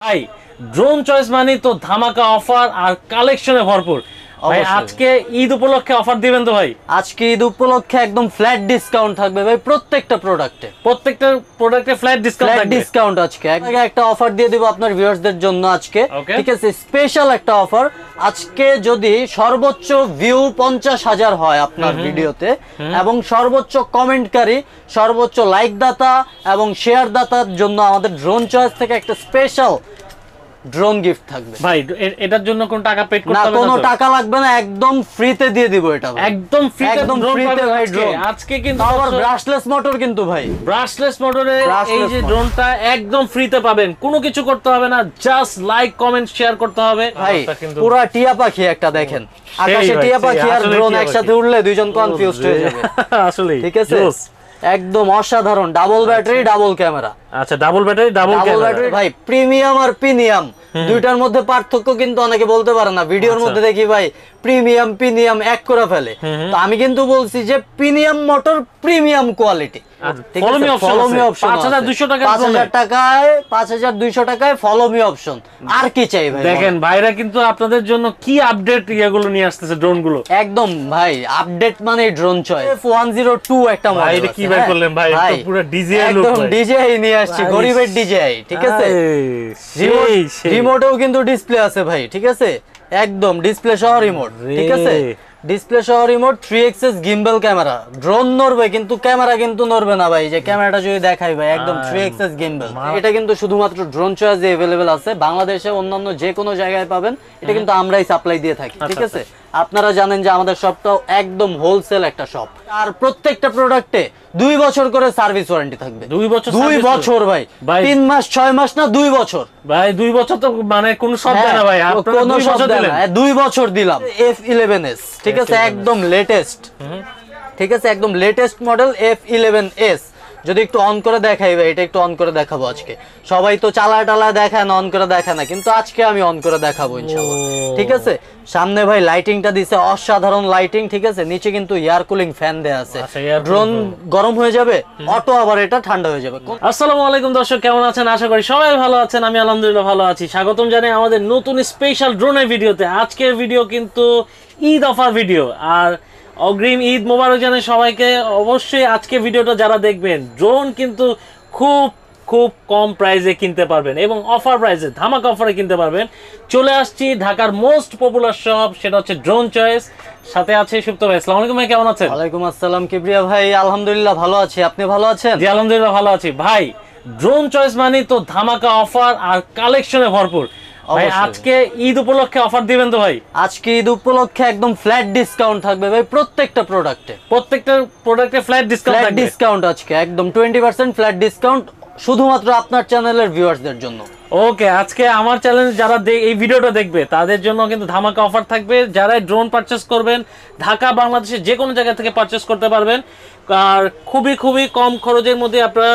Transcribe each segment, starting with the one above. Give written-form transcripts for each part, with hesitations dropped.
ভাই drone choice মানে তো ধামাকা অফার আর কালেকশনে ভরপুর। ভাই আজকে ঈদ উপলক্ষে অফার দিবেন তো ভাই? আজকে ঈদ উপলক্ষে একদম ফ্ল্যাট ডিসকাউন্ট থাকবে ভাই প্রত্যেকটা প্রোডাক্টে ফ্ল্যাট ডিসকাউন্ট আজকে একটা অফার দিয়ে দিব আপনার ভিউয়ার্সদের জন্য আজকে। ঠিক আছে, স্পেশাল একটা অফার। আজকে যদি সর্বোচ্চ ভিউ 50,000 হয় আপনার ভিডিওতে এবং সর্বোচ্চ কমেন্টকারী, সর্বোচ্চ লাইক দাতা এবং শেয়ার দাতার জন্য আমাদের ড্রোন চয়েস থেকে একটা স্পেশাল ড্রোন গিফট থাকবে। ভাই এটার জন্য কোন টাকা পেড করতে হবে না? কোনো টাকা লাগবে না, একদম ফ্রিতে দিয়ে দিব এটা। একদম ফ্রিতে ভাই ড্রোন। আজকে কিন্তু আবার ব্রাশলেস মোটর কিন্তু ভাই, ব্রাশলেস মোটরে এই যে ড্রোনটা একদম ফ্রিতে পাবেন, কোনো কিছু করতে হবে না, জাস্ট লাইক কমেন্ট শেয়ার করতে হবে। ভাই পুরো টিয়া পাখি একটা দেখেন, আকাশে টিয়া পাখি আর ড্রোন একসাথে উড়লে দুইজন কনফিউজড হয়ে যাবে আসলে। ঠিক আছে, একদম অসাধারণ। Double battery double camera. আচ্ছা, ডাবল ব্যাটারি ডাবল ক্যামেরা। ভাই প্রিমিয়াম আর প্রিমিয়াম দুইটার মধ্যে পার্থক্য কিন্তু অনেকে বলতে পারে না। ভিডিওর মধ্যে দেখি ভাই প্রিমিয়াম এক করে ফেলে। তো আমি কিন্তু বলছি যে premium motor premium quality. Follow me option 5200 টাকা, 5200 টাকায় ফলো মি অপশন। আর কি চাই ভাই? দেখেন ভাইরা কিন্তু আপনাদের জন্য কি আপডেট এগুলো নিয়ে আসতেছে ড্রোন গুলো। একদম ভাই আপডেট মানে ড্রোন চয়েস F102 একটা মডেল। ভাই এটা কি ভাই করলেন ভাই? তো পুরো ডিজিআই লুক, একদম ডিজিআই নিয়ে আসছি, গরিবের ডিজিআই। ঠিক আছে, রিমোটেও কিন্তু ডিসপ্লে আছে ভাই। ঠিক আছে, একদম ডিসপ্লে সহ রিমোট। ঠিক আছে, ডিসপ্লে সহ remote, 3xs gimbal camera. Drone নড়বে কিন্তু ক্যামেরা কিন্তু নড়বে না ভাই। যে ক্যামেরাটা যদি দেখাই ভাই, একদম 3xs গিম্বল। এটা কিন্তু শুধুমাত্র ড্রোন চয়েসে अवेलेबल আছে, বাংলাদেশে অন্যান্য যে কোনো জায়গায় পাবেন। এটা কিন্তু আমরাই সাপ্লাই দিয়ে থাকি। ঠিক আছে, আপনারা জানেন যে আমাদের শপটাও একদম হোলসেল একটা শপ। আর প্রত্যেকটা প্রোডাক্টে 2 বছর করে সার্ভিস ওয়ারেন্টি থাকবে। 2 বছর ভাই, 3 মাস 6 মাস না, 2 বছর ভাই। 2 বছর তো মানে কোন শব্দ না ভাই, আপনারা 2 বছর দিলেন। 2 বছর দিলাম। F11s, ঠিক আছে, একদম লেটেস্ট। ঠিক আছে, একদম লেটেস্ট মডেল F11s। যদি একটু অন করে দেখাই ভাই, এটা একটু অন করে দেখাবো আজকে। সবাই তো চালায় দেখায় না, অন করে দেখায় না, কিন্তু আজকে আমি অন করে দেখাবো ইনশাআল্লাহ। ঠিক আছে, সামনে ভাই লাইটিংটা দিছে অসাধারণ লাইটিং। ঠিক আছে, নিচে কিন্তু এয়ার কুলিং ফ্যান দেয়া আছে। ড্রোন গরম হয়ে যাবে, অটো আবার এটা ঠান্ডা হয়ে যাবে। আসসালামু আলাইকুম দর্শক, কেমন আছেন? আশা করি সবাই ভালো আছেন। আমি আলহামদুলিল্লাহ ভালো আছি। স্বাগতম জানাই আমাদের নতুন স্পেশাল ড্রোনের ভিডিওতে। আজকের ভিডিও কিন্তু ঈদ অফার ভিডিও, আর অগ্রিম ঈদ মোবারক জানাই সবাইকে। অবশ্যই আজকে ভিডিওটা যারা দেখবেন, ড্রোন কিন্তু খুব কম প্রাইসে কিনতে পারবেন এবং অফার প্রাইসে, ধামাকা অফারে কিনতে পারবেন। চলে আসছি ঢাকার মোস্ট পপুলার শপ, সেটা হচ্ছে ড্রোন চয়েস। সাথে আছে সুপ্ত ভাই। আসসালামু আলাইকুম ভাই, কেমন আছেন? ওয়ালাইকুম আসসালাম কিবরিয়া ভাই, আলহামদুলিল্লাহ ভালো আছি। আপনি ভালো আছেন? জি আলহামদুলিল্লাহ ভালো আছি। ভাই ড্রোন চয়েস মানে তো ধামাকা অফার আর কালেকশনে ভরপুর। ভাই আজকে ঈদ উপলক্ষে অফার দিবেন তো ভাই? আজকে ঈদ উপলক্ষে একদম ফ্ল্যাট ডিসকাউন্ট থাকবে ভাই প্রত্যেকটা প্রোডাক্টে ফ্ল্যাট ডিসকাউন্ট আজকে একদম 20% ফ্ল্যাট ডিসকাউন্ট শুধুমাত্র আপনার চ্যানেলের ভিউয়ার্সদের জন্য। ওকে, আজকে আমার চ্যানেল যারা এই ভিডিওটা দেখবে তাদের জন্য কিন্তু ধামাকা অফার থাকবে। যারা ড্রোন পারচেস করবেন, ঢাকা বাংলাদেশের যে কোনো জায়গা থেকে পারচেস করতে পারবেন, আর খুবই কম খরচের মধ্যে আপনারা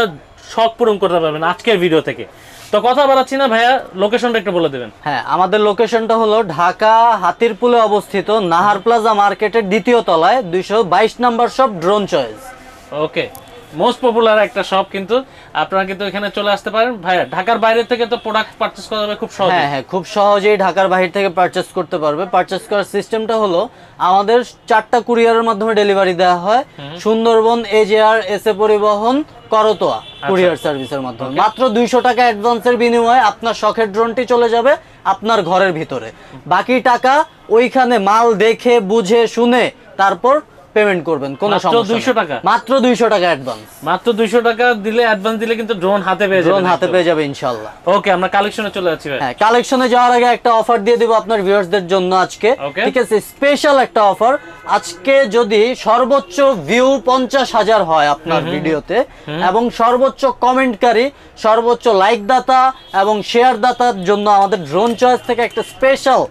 শখ পূরণ করতে পারবেন আজকের ভিডিও থেকে। তো কথা বাড়াচ্ছি না ভাইয়া, লোকেশনটা একটু বলে দেবেন। হ্যাঁ, আমাদের লোকেশনটা হলো ঢাকা হাতিরপুলে অবস্থিত নাহার প্লাজা মার্কেটের 2য় তলায় 222 নাম্বার শপ ড্রোন চয়েস। ওকে, মোস্ট পপুলার একটা শপ, কিন্তু আপনারা কিন্তু এখানে চলে আসতে পারেন। ভাইয়া ঢাকার বাইরে থেকে তো প্রোডাক্ট পারচেজ করা যাবে খুব সহজে? হ্যাঁ, খুব সহজেই ঢাকার বাইরে থেকে পারচেজ করতে পারবে। পারচেজ করার সিস্টেমটা হলো আমাদের 4টা কুরিয়ারের মাধ্যমে ডেলিভারি দেওয়া হয়। সুন্দরবন, এজেআর, এসএ পরিবহন, করতোয়া কুরিয়ার সার্ভিসের মাধ্যমে। মাত্র 200 টাকা অ্যাডভান্সের বিনিময়ে আপনার শখের ড্রোনটি চলে যাবে আপনার ঘরের ভিতরে। বাকি টাকা ওইখানে মাল দেখে বুঝে শুনে তারপর পেমেন্ট করবেন। কোন সমস্যা 200 টাকা, মাত্র 200 টাকা অ্যাডভান্স। মাত্র 200 টাকা দিলে, অ্যাডভান্স দিলে কিন্তু ড্রোন হাতে পেয়ে যাবে ইনশাআল্লাহ। ওকে, আমরা কালেকশনে চলে যাচ্ছি ভাই। হ্যাঁ, কালেকশনে যাওয়ার আগে একটা অফার দিয়ে দিব আপনার ভিউয়ার্সদের জন্য আজকে। ঠিক আছে, স্পেশাল একটা অফার। আজকে যদি সর্বোচ্চ ভিউ 50,000 হয় আপনার ভিডিওতে এবং সর্বোচ্চ কমেন্টকারী, সর্বোচ্চ লাইক দাতা এবং শেয়ার দাতার জন্য আমাদের ড্রোন চয়েস থেকে একটা স্পেশাল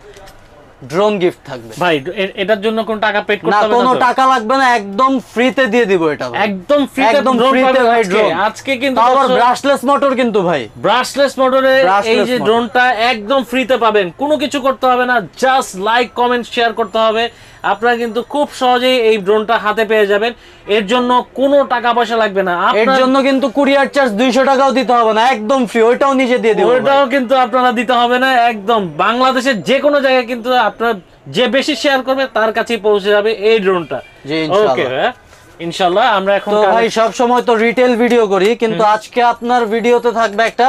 ড্রোন গিফট থাকবে। ভাই এটার জন্য কোন টাকা পেড করতে হবে না? কোনো টাকা লাগবে না, একদম ফ্রিতে দিয়ে দিব এটা। একদম ফ্রিতে ভাই ড্রোন। আজকে কিন্তু আবার ব্রাশলেস মোটর কিন্তু ভাই, ব্রাশলেস মোটরে এই যে ড্রোনটা একদম ফ্রিতে পাবেন, কোনো কিছু করতে হবে না, জাস্ট লাইক কমেন্ট শেয়ার করতে হবে। আপনারা কিন্তু খুব সহজেই এই ড্রোনটা হাতে পেয়ে যাবেন। এর জন্য কোনো টাকা পয়সা লাগবে না, এর জন্য কিন্তু কুরিয়ার চার্জ 200 টাকাও দিতে হবে না, একদম ফ্রি, ওইটাও নিজে দিয়ে দিব। ওইটাও কিন্তু আপনারা দিতে হবে না, একদম বাংলাদেশের যে কোনো জায়গায় কিন্তু আপনার যে বেশি শেয়ার করবে তার কাছেই পৌঁছে যাবে এই ড্রোনটা। জি ইনশাআল্লাহ। ওকে ইনশাআল্লাহ। আমরা এখন তো ভাই সব সময় তো রিটেল ভিডিও করি, কিন্তু আজকে আপনার ভিডিওতে থাকবে একটা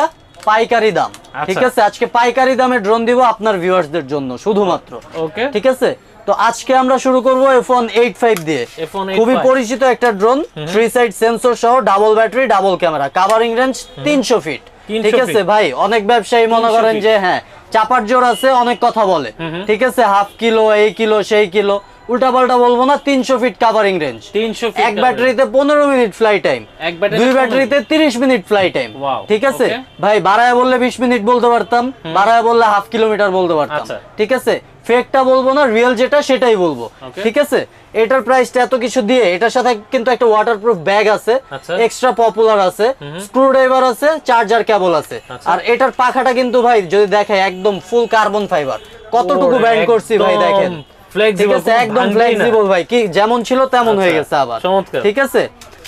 পাইকারি দাম, ঠিক আছে? আজকে পাইকারি দামে ড্রোন দিব আপনার ভিউয়ার্সদের জন্য শুধুমাত্র। ওকে ঠিক আছে, তো আজকে আমরা শুরু করব F185 দিয়ে। F185 খুবই পরিচিত একটা ড্রোন, 3 সাইড সেন্সর সহ, double battery, double camera, covering range 300 feet. ঠিক আছে ভাই, অনেক ব্যবসায়ী মনে করেন যে হ্যাঁ চাপার জোর আছে, অনেক কথা বলে, ঠিক আছে, হাফ কিলো, এই কিলো, সেই কিলো, উল্টা পাল্টা বলবো না। 300 ফিট কভারিং রেঞ্জ, 300 ফিট, এক ব্যাটারিতে 15 মিনিট ফ্লাই টাইম, দুই ব্যাটারিতে 30 মিনিট ফ্লাই টাইম। ঠিক আছে ভাই, বাড়ায় বললে 20 মিনিট বলতে পারতাম, বাড়ায় বললে হাফ কিলোমিটার বলতে পারতাম। ঠিক আছে, ফেকটা বলবো না, রিয়েল যেটা সেটাই বলবো। ঠিক আছে, এটার প্রাইসটা এত কিছু দিয়ে, এটার সাথে কিন্তু একটা ওয়াটারপ্রুফ ব্যাগ আছে, এক্সট্রা পপুলার আছে, স্ক্রুড্রাইভার আছে, চার্জার কেবল আছে। আর এটার পাখাটা কিন্তু ভাই যদি দেখে একদম ফুল কার্বন ফাইবার, কতটুকু ব্যান্ড করছি ভাই দেখেন। ঠিক আছে, একদম ফ্লেক্সিবল ভাই, কি যেমন ছিল তেমন হয়ে গেছে আবার। ঠিক আছে,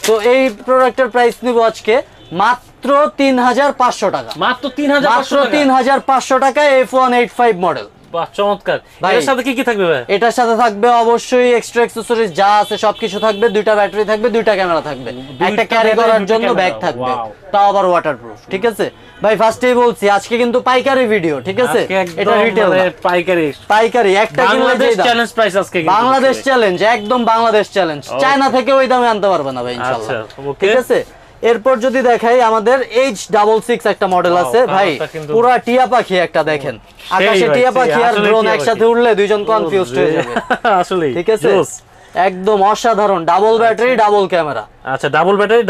তো এই প্রোডাক্টের প্রাইস নিব আজকে মাত্র 3500 টাকা। মাত্র 3500 টাকা F185 মডেল। বাহ চমৎকার। এর সাথে কি কি থাকবে ভাই? এটার সাথে থাকবে অবশ্যই এক্সট্রা অ্যাকসেসরিজ যা আছে সবকিছু থাকবে, দুইটা ব্যাটারি থাকবে, দুইটা ক্যামেরা থাকবে, একটা ক্যারি করার জন্য ব্যাগ থাকবে, তাও আবার ওয়াটারপ্রুফ। ঠিক আছে ভাই, ফার্স্টেই বলছি আজকে কিন্তু পাইকারি ভিডিও। ঠিক আছে, এটা রিটেল পাইকারি একটা বাংলাদেশ চ্যালেঞ্জ প্রাইস আজকে কিন্তু বাংলাদেশ চ্যালেঞ্জ, একদম বাংলাদেশ চ্যালেঞ্জ। চায়না থেকে ওই দামে আনতে পারবে না ভাই ইনশাআল্লাহ। ঠিক আছে, এরপর যদি দেখাই আমাদের H66 একটা মডেল আছে ভাই, পুরা টিয়া পাখি একটা, দেখেন আকাশে টিয়া পাখি আর ড্রোন একসাথে উড়লে দুইজন কনফিউজড হয়ে যাবে আসলে। ঠিক আছে, একদম অসাধারণ, ডাবল ব্যাটারি, ডাবল ক্যামেরা। আচ্ছা, ডাবল ব্যাটারি,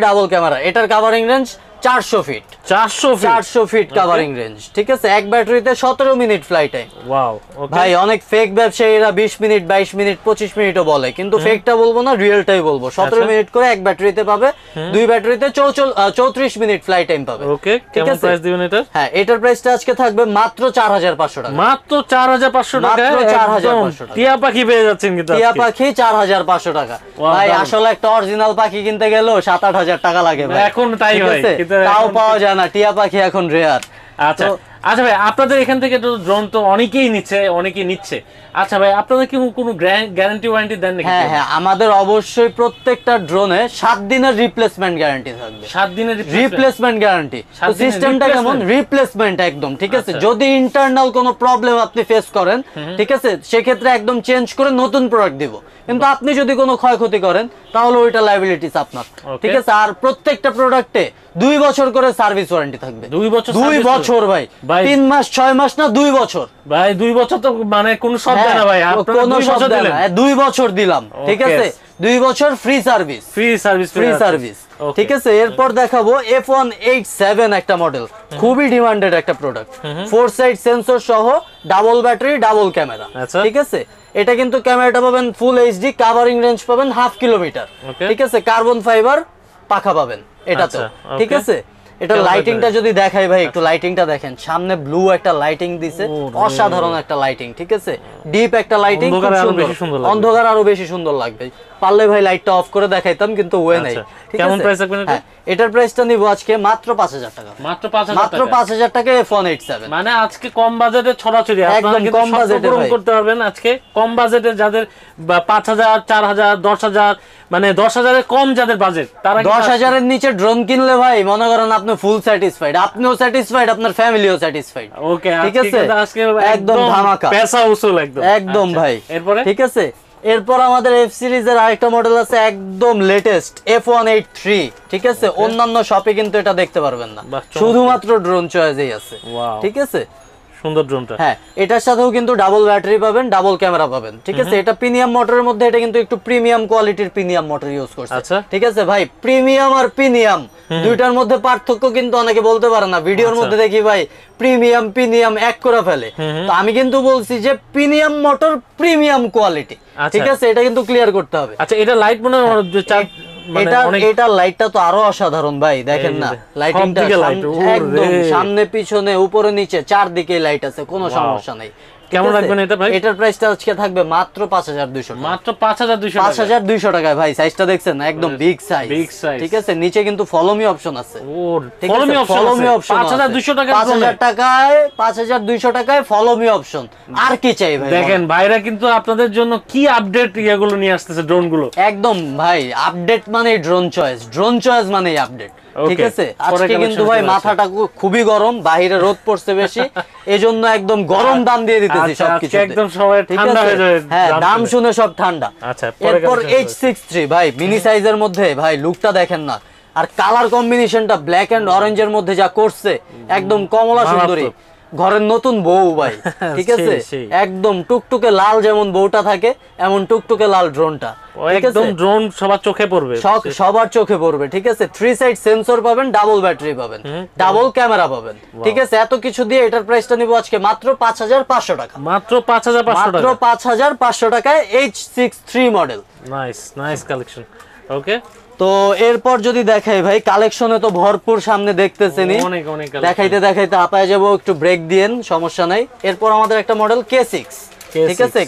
ডাবল ক্যামেরা। এটার covering range 400 feet. 400 feet covering range. ঠিক আছে, এক ব্যাটারিতে 17 মিনিট ফ্লাই টাইম। ওয়াও ভাই, অনেক ফেক ব্যবসায়ীরা 20 মিনিট, 22 মিনিট, 25 মিনিটও বলে, কিন্তু ফেকটা বলবো না, রিয়েলটাই বলবো। 17 মিনিট করে এক ব্যাটারিতে পাবে, দুই ব্যাটারিতে 34 মিনিট ফ্লাই টাইম পাবে। ওকে, কেমন প্রাইস দিবেন এটা? হ্যাঁ, এটার প্রাইসটা আজকে থাকবে মাত্র 4500 টাকা। মাত্র 4500 টাকা, মাত্র 4500 টাকা। টিয়া পাখি পেয়ে যাচ্ছেন কিন্তু টিয়া পাখি 4500 টাকা। ভাই আসলে একটা অরিজিনাল পাখি কিনতে গেলেও 7-8000 টাকা লাগে ভাই, এখন তাই হয়, তাও পাওয়া যায় না। টিয়া পাখি এখন রেয়ার। আচ্ছা আচ্ছা ভাই, আপনাদের এখান থেকে তো ড্রোন তো অনেকেই নিচ্ছে। আচ্ছা ভাই, আপনাদের কি কোনো গ্যারান্টি ওয়ারেন্টি দেন নাকি? হ্যাঁ হ্যাঁ, আমাদের অবশ্যই প্রত্যেকটা ড্রোনে 7 দিনের রিপ্লেসমেন্ট গ্যারান্টি থাকবে। 7 দিনের রিপ্লেসমেন্ট গ্যারান্টি। তো সিস্টেমটা কেমন? রিপ্লেসমেন্ট একদম। ঠিক আছে, যদি ইন্টারনাল কোনো প্রবলেম আপনি ফেস করেন, ঠিক আছে, সেক্ষেত্রে একদম চেঞ্জ করে নতুন প্রোডাক্ট দিব। কিন্তু আপনি যদি কোনো ক্ষয়ক্ষতি করেন তাহলে ওইটা লায়াবিলিটিস আপনার। ঠিক আছে, আর প্রত্যেকটা প্রোডাক্টে 2 বছর করে সার্ভিস ওয়ারেন্টি থাকবে। 2 বছর? 2 বছর ভাই, 3 মাস 6 মাস না, 2 বছর ভাই। 2 বছর তো মানে কোন শব্দ না ভাই, আপনারা 2 বছর দিলেন। 2 বছর দিলাম। ঠিক আছে, 2 বছর ফ্রি সার্ভিস। ঠিক আছে, এরপর দেখাবো F187 একটা মডেল, খুবই ডিমান্ডেড একটা প্রোডাক্ট, 4 সাইড সেন্সর সহ, ডাবল ব্যাটারি, ডাবল ক্যামেরা। ঠিক আছে, এটা কিন্তু ক্যামেরাটা পাবেন ফুল এইচডি, কভারিং রেঞ্জ পাবেন হাফ কিলোমিটার। ঠিক আছে, কার্বন ফাইবার পাখা পাবেন এটাতে। ঠিক আছে, এটা লাইটিংটা যদি দেখাই ভাই, একটু লাইটিংটা দেখেন, সামনে ব্লু একটা লাইটিং দিছে, অসাধারণ একটা লাইটিং। ঠিক আছে, ডিপ একটা লাইটিং, অন্ধকার আরো বেশি সুন্দর লাগবে। পারলে ভাই লাইটটা অফ করে দেখাইতাম, কিন্তু ওয়ে নাই। কেমন প্রাইস রাখবেন এটা? এটার প্রাইসটা নিব আজকে মাত্র 5000 টাকা। মাত্র 5000 টাকা F187। মানে আজকে কম বাজেটে ছড়াছড়ি, আপনারা কিন্তু কম বাজেটে পূরণ করতে পারবেন আজকে। কম বাজেটে যাদের 5000, 4000, 10000, মানে 10000 এর কম যাদের বাজেট, তারা 10000 এর নিচে ড্রোন কিনলে ভাই মনে করেন আপনি ফুল স্যাটিসফাইড, আপনিও স্যাটিসফাইড, আপনার ফ্যামিলিও স্যাটিসফাইড। ওকে, ঠিক আছে, আজকে একদম ধামাকা, পয়সা উসুল একদম ভাই। এরপরে ঠিক আছে, এরপর আমাদের এফ সিরিজের আরেকটা মডেল আছে, একদম লেটেস্ট, F183। ঠিক আছে, অন্যান্য শপে কিন্তু এটা দেখতে পারবেন না, শুধুমাত্র ড্রোন চয়েসেই আছে। ঠিক আছে, সুন্দর ড্রোনটা। হ্যাঁ, এটার সাথেও কিন্তু ডাবল ব্যাটারি পাবেন, ডাবল ক্যামেরা পাবেন। ঠিক আছে, এটা প্রিমিয়াম মোটরের মধ্যে, এটা কিন্তু একটু প্রিমিয়াম কোয়ালিটির প্রিমিয়াম মোটর ইউজ করছে। আচ্ছা, ঠিক আছে ভাই, প্রিমিয়াম আর প্রিমিয়াম দুইটার মধ্যে পার্থক্য কিন্তু অনেকে বলতে পারে না। ভিডিওর মধ্যে দেখি ভাই প্রিমিয়াম এক করে ফেলে, তো আমি কিন্তু বলছি যে প্রিমিয়াম মোটর, প্রিমিয়াম কোয়ালিটি। ঠিক আছে, এটা কিন্তু ক্লিয়ার করতে হবে। আচ্ছা, এটা লাইট মনে হয় এটা লাইটটা তো আরো অসাধারণ ভাই, দেখেন না লাইটিংটা, একদম সামনে পিছনে উপরে নিচে চারদিকে লাইট আছে, কোনো সমস্যা নেই। কেমন রাখবেন এটা ভাই? এটার প্রাইসটা আজকে থাকবে মাত্র 5200 টাকা। মাত্র 5200 টাকা। 5200 টাকায় ভাই, সাইজটা দেখছেন একদম বিগ সাইজ। Big size. ঠিক আছে, নিচে কিন্তু ফলো মি অপশন আছে। ও follow me option, follow me option 5200 টাকা। 5200 টাকায় ফলো মি অপশন। আর কি চাই ভাই? দেখেন ভাইরা কিন্তু আপনাদের জন্য কি আপডেট ইয়াগুলো নিয়ে আসতেছে, ড্রোন গুলো। একদম ভাই, আপডেট মানে ড্রোন চয়েস, ড্রোন চয়েস মানে আপডেট। ঠিক আছে, আজকে কিন্তু ভাই মাথাটা খুবই গরম, বাইরে রোদ পড়ছে বেশি, এজন্য একদম গরম দাম দিয়ে দিতেছি সবকিছু, একদম সবাই ঠান্ডা হয়ে যাবে। হ্যাঁ, দাম শুনে সব ঠান্ডা। আচ্ছা, এরপর H63 ভাই, মিনি সাইজের মধ্যে ভাই, লুকটা দেখেন না, আর কালার কম্বিনেশনটা ব্ল্যাক এন্ড অরেঞ্জের মধ্যে যা করছে, একদম কমলা সুন্দরী, ঘরের নতুন বউ ভাই। ঠিক আছে, একদম টুকটুকে লাল যেমন বউটা থাকে, এমন টুকটুকে লাল ড্রোনটা। একদম ড্রোন সবার চোখে পড়বে, সবার চোখে পড়বে। ঠিক আছে, 3 সাইড সেন্সর পাবেন, ডাবল ব্যাটারি পাবেন, ডাবল ক্যামেরা পাবেন। ঠিক আছে, এত কিছু দিয়ে এটার প্রাইসটা নিব আজকে মাত্র 5500 টাকা। মাত্র 5500 টাকা। মাত্র 5500 টাকায় H63 model. Nice nice collection. Okay, তো এরপর যদি দেখাই ভাই, কালেকশনে তো ভরপুর, সামনে দেখতেছেনই, অনেক অনেক দেখাইতে দেখাইতে আপায় যাব, একটু ব্রেক দিয়েন, সমস্যা নাই। এরপর আমাদের একটা মডেল K6। ঠিক আছে,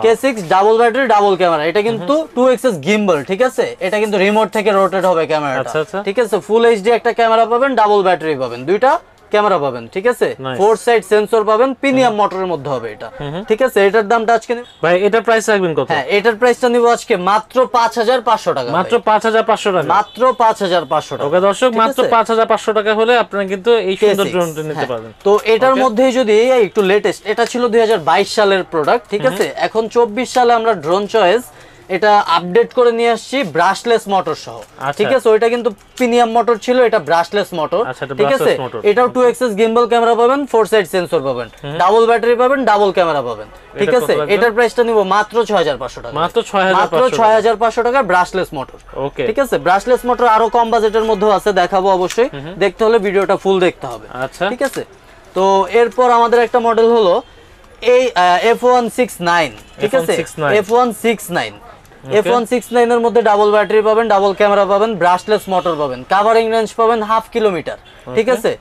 K6 double battery, double camera. এটা কিন্তু 2x গিম্বল। ঠিক আছে, এটা কিন্তু রিমোট থেকে রোটেট হবে ক্যামেরাটা। ঠিক আছে, ফুল এইচডি একটা ক্যামেরা পাবেন, ডাবল ব্যাটারি পাবেন, দুইটা ক্যামেরা পাবেন। ঠিক আছে, 4 সাইড সেন্সর পাবেন, প্রিমিয়াম মোটরের মধ্যে হবে এটা। ঠিক আছে, এটার দামটা আজকে ভাই, এটার প্রাইস রাখবেন কত? হ্যাঁ, এটার প্রাইসটা নিব আজকে মাত্র 5500 টাকা। মাত্র 5500 টাকা। মাত্র 5500 টাকা। ওকে দর্শক, মাত্র 5500 টাকা হলে আপনারা কিন্তু এই সুন্দর ড্রোনটা নিতে পারবেন। তো এটার মধ্যেই যদি একটু লেটেস্ট, এটা ছিল 2022 সালের প্রোডাক্ট। ঠিক আছে, এখন 24 সালে আমরা ড্রোন চয়েস এটা আপডেট করে নিয়ে আসছি ব্রাশলেস মোটর সহ। ঠিক আছে, ওইটা কিন্তু প্রিমিয়াম মোটর ছিল, এটা ব্রাশলেস মোটর। ঠিক আছে, এটাও 2x গিম্বল ক্যামেরা পাবেন, 4 সাইড সেন্সর পাবেন, ডাবল ব্যাটারি পাবেন, ডাবল ক্যামেরা পাবেন। ঠিক আছে, এটার প্রাইসটা নিব মাত্র 6500 টাকা। মাত্র 6500 টাকা ব্রাশলেস মোটর। ওকে, ঠিক আছে, ব্রাশলেস মোটর আরো কম বাজেটের মধ্যে আছে, দেখাবো অবশ্যই, দেখতে হলে ভিডিওটা ফুল দেখতে হবে। আচ্ছা, ঠিক আছে, তো এরপর আমাদের একটা মডেল হলো এই F169। ঠিক আছে, F169 এর মধ্যে ডাবল ব্যাটারি পাবেন, ডাবল ক্যামেরা পাবেন, ব্রাশলেস মোটর পাবেন, কাভারিং রেঞ্জ পাবেন 1/2 কিলোমিটার। ঠিক আছে,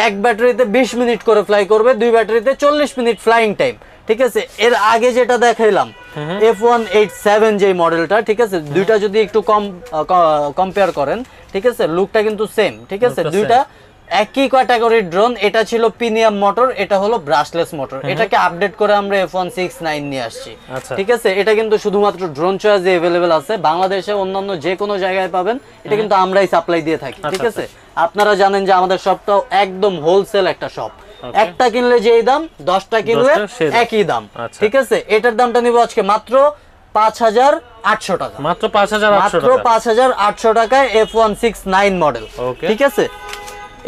এক ব্যাটারিতে 20 মিনিট করে ফ্লাই করবে, দুই ব্যাটারিতে 40 মিনিট ফ্লাইং টাইম। ঠিক আছে, এর আগে যেটা দেখাইলাম F187 যে মডেলটা, ঠিক আছে, দুইটা যদি একটু কম্পেয়ার করেন, ঠিক আছে, লুকটা কিন্তু সেম। ঠিক আছে, দুইটা একই ক্যাটাগরির ড্রোন। এটা ছিল প্রিমিয়াম মোটর, এটা হলো ব্রাশলেস মোটর। এটাকে আপডেট করে আমরা F169 নিয়ে আসছি। ঠিক আছে, এটা কিন্তু শুধুমাত্র ড্রোন চয়েসে अवेलेबल আছে, বাংলাদেশে অন্যান্য যে কোনো জায়গায় পাবেন, এটা কিন্তু আমরাই সাপ্লাই দিয়ে থাকি। ঠিক আছে, আপনারা জানেন যে আমাদের শপটাও একদম হোলসেল একটা শপ, একটা কিনলে যেই দাম, 10টা কিনলে একই দাম। ঠিক আছে, এটার দামটা নিব আজকে মাত্র 5800 টাকা। মাত্র 5800 টাকা। মাত্র 5800 টাকায় F169 মডেল। ঠিক আছে,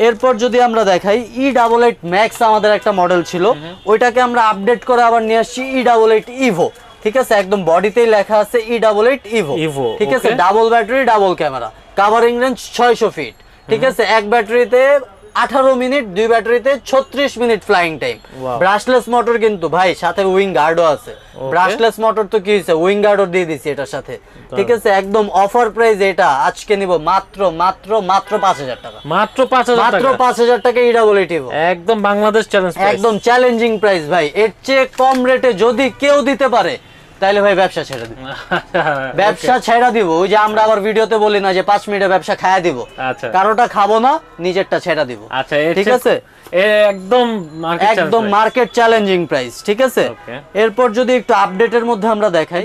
এরপর যদি আমরা দেখাই E88 ম্যাক্স, আমাদের একটা মডেল ছিল, ওইটাকে আমরা আপডেট করে আবার নিয়ে আসছি E88 ইভো। ঠিক আছে, একদম বডিতেই লেখা আছে E88 ইভো। ঠিক আছে, double battery, double camera, covering range 600 feet. ঠিক আছে, এক ব্যাটারিতে 18 মিনিট, দুই ব্যাটারিতে 36 minute flying time. Brushless motor কিন্তু ভাই, সাথে উইং গার্ডও আছে। ব্রাশলেস মোটর তো কি হইছে, উইং গার্ডও দিয়ে দিছি এটার সাথে। ঠিক আছে, একদম অফার প্রাইস এটা আজকে নিব মাত্র 5000 টাকা। মাত্র 5000 টাকা E88 ইভো, একদম বাংলাদেশ চ্যালেঞ্জ প্রাইস, একদম চ্যালেঞ্জিং প্রাইস ভাই। এর চেয়ে কম রেটে যদি কেউ দিতে পারে, তাইলে ভাই ব্যবসা ছেড়ে দিব, ব্যবসা ছেড়ে দিব। ওই যে আমরা আবার ভিডিওতে বলি না যে 5 মিনিটে ব্যবসা খায়া দিব, কারোটা খাবো না, নিজেরটা ছেড়ে দিব। আচ্ছা, ঠিক আছে, একদম মার্কেট চ্যালেঞ্জিং প্রাইস। ঠিক আছে, এরপর যদি একটু আপডেটের মধ্যে আমরা দেখাই,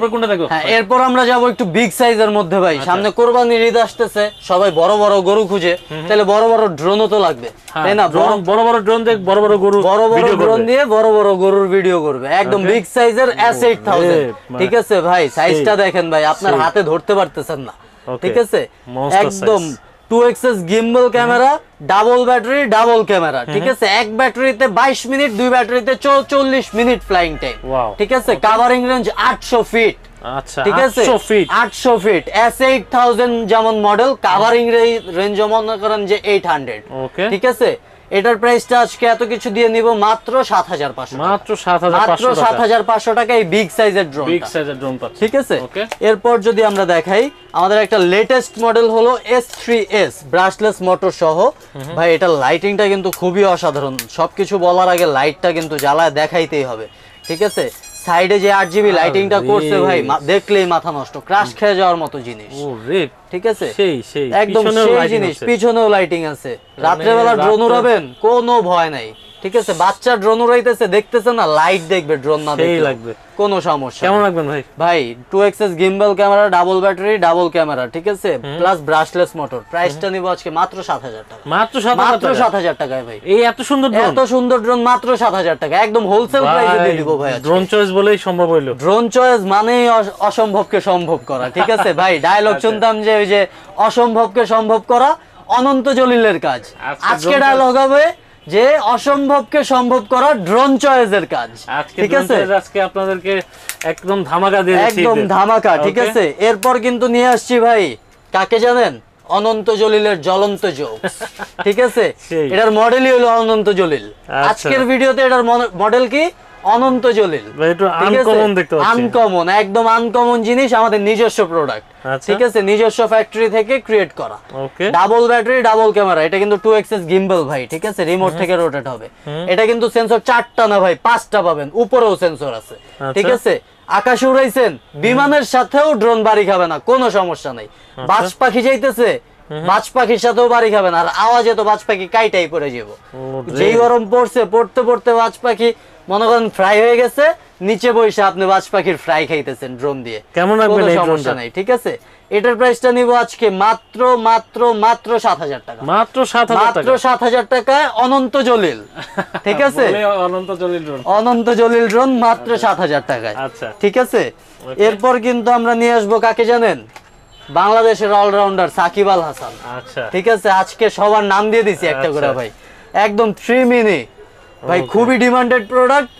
হ্যাঁ, এরপর আমরা যাব একটু বিগ সাইজের মধ্যে ভাই। সামনে কোরবানির ঈদ আসতেছে, সবাই বড় বড় গরু খুঁজে, তাহলে বড় বড় ড্রোনও তো লাগবে, তাই না? বড় বড় ড্রোন দিয়ে বড় বড় ড্রোন দিয়ে বড় বড় গরুর ভিডিও করবে, একদম বিগ সাইজের S8000। ঠিক আছে ভাই, সাইজটা দেখেন ভাই, আপনার হাতে ধরতে পারতেছেন না। ঠিক আছে, একদম 2x gimbal camera, double battery, double camera. ঠিক আছে, এক ব্যাটারিতে 22 মিনিট, দুই ব্যাটারিতে 40 মিনিট ফ্লাইং টাইম। ঠিক আছে, কাভারিং রেঞ্জ 800 ফিট। আচ্ছা, ঠিক আছে, 800 ফিট। S8000 যেমন মডেল, কাভারিং রেঞ্জ মনে করেন যে 800। ঠিক আছে, এটার প্রাইসটা আজকে এত কিছু দিয়ে নিব মাত্র 7500, মাত্র 7500 মাত্র 7500 টাকা এই বিগ সাইজের ড্রোন, বিগ সাইজের ড্রোন পাচ্ছেন, ঠিক আছে। ওকে, এরপর যদি আমরা দেখাই আমাদের একটা লেটেস্ট মডেল হলো S3s ব্রাশলেস মোটর সহ। ভাই এটা লাইটিংটা কিন্তু খুবই অসাধারণ, সবকিছু বলার আগে লাইটটা কিন্তু জ্বালায় দেখাইতেই হবে, ঠিক আছে। সাইডে যে 8GB লাইটিংটা করছে ভাই, দেখলেই মাথা নষ্ট, ক্রাশ খেয়ে যাওয়ার মতো জিনিস, ঠিক আছে। সেই একদম সেই জিনিস, পিছনেও লাইটিং আছে, রাত্রে বেলা ড্রোন উড়াবেন কোনো ভয় নাই, ঠিক আছে। বাচ্চা ড্রোন উড়াইতেছে, দেখতেছে না, লাইট দেখবে, ড্রোন না দেখবে লাগবে, কোনো সমস্যা। কেমন রাখবেন ভাই? ভাই 2xs gimbal camera, double battery, double camera, ঠিক আছে, প্লাস ব্রাশলেস মোটর। প্রাইসটা নিব আজকে মাত্র 7000 টাকা, মাত্র 7000 টাকায় ভাই। এই এত সুন্দর ড্রোন, এত সুন্দর ড্রোন মাত্র 7000 টাকা, একদম হোলসেল প্রাইসে দিয়ে দিব ভাই। ড্রোন চয়েস বলেই সম্ভব হইলো। ড্রোন চয়েস মানেই অসম্ভবকে সম্ভব করা, ঠিক আছে ভাই। ডায়লগ শুনতাম যে ওই যে অসম্ভবকে সম্ভব করা অনন্ত জলিলের কাজ, আজকে ডায়লগ হবে যে অসম্ভবকে সম্ভব করা ড্রোন চয়েসের কাজ, ঠিক আছে। আজকে আপনাদেরকে একদম ধামাকা দিয়ে দিচ্ছি, একদম ধামাকা, ঠিক আছে। এরপর কিন্তু নিয়ে আসছি ভাই, কাকে জানেন? অনন্ত জলিলের জ্বলন্ত জোকস, ঠিক আছে। এটার মডেলই হলো অনন্ত জলিল। আজকের ভিডিওতে এটার মডেল কি? অনন্ত জলিল। আনকমন, একদম আনকমন জিনিস, আমাদের নিজস্ব প্রোডাক্ট, ঠিক আছে, নিজস্ব ফ্যাক্টরি থেকে ক্রিয়েট করা। ডাবল ব্যাটারি, ডাবল ক্যামেরা, এটা কিন্তু 2xs গিম্বল ভাই, ঠিক আছে, রিমোট থেকে রোটেট হবে। এটা কিন্তু সেন্সর 4টা না ভাই, 5টা পাবেন, উপরেও সেন্সর আছে, ঠিক আছে। আকাশে উড়াইছেন, বিমানের সাথেও ড্রোন বাড়ি খাবে না, কোনো সমস্যা নাই। বাজ পাখি যাইতেছে, বাজ পাখির সাথেও বাড়ি খাবে না, আর আওয়াজে তো বাজ পাখি কাইটাই পড়ে যাবো। যেই গরম পড়ছে, পড়তে পড়তে বাজ পাখি মনে করেন ফ্রাই হয়ে গেছে, নিচে বসে আপনি বাজ পাখির ফ্রাই খাইতেছেন ড্রোন দিয়ে, কেমন লাগবে? সমস্যা নাই, ঠিক আছে। এটার প্রাইসটা নিব আজকে মাত্র মাত্র মাত্র 7000 টাকা, মাত্র 7000 টাকায় অনন্ত জলিল, ঠিক আছে। অনন্ত জলিল ড্রোন মাত্র 7000 টাকায়, ঠিক আছে। এরপর কিন্তু আমরা নিয়ে আসবো কাকে জানেন? বাংলাদেশের অলরাউন্ডার সাকিব আল হাসান, ঠিক আছে। আজকে সবার নাম দিয়ে দিছি একটা করে ভাই, একদম 3 মিনি ভাই, খুবই ডিমান্ডেড প্রোডাক্ট।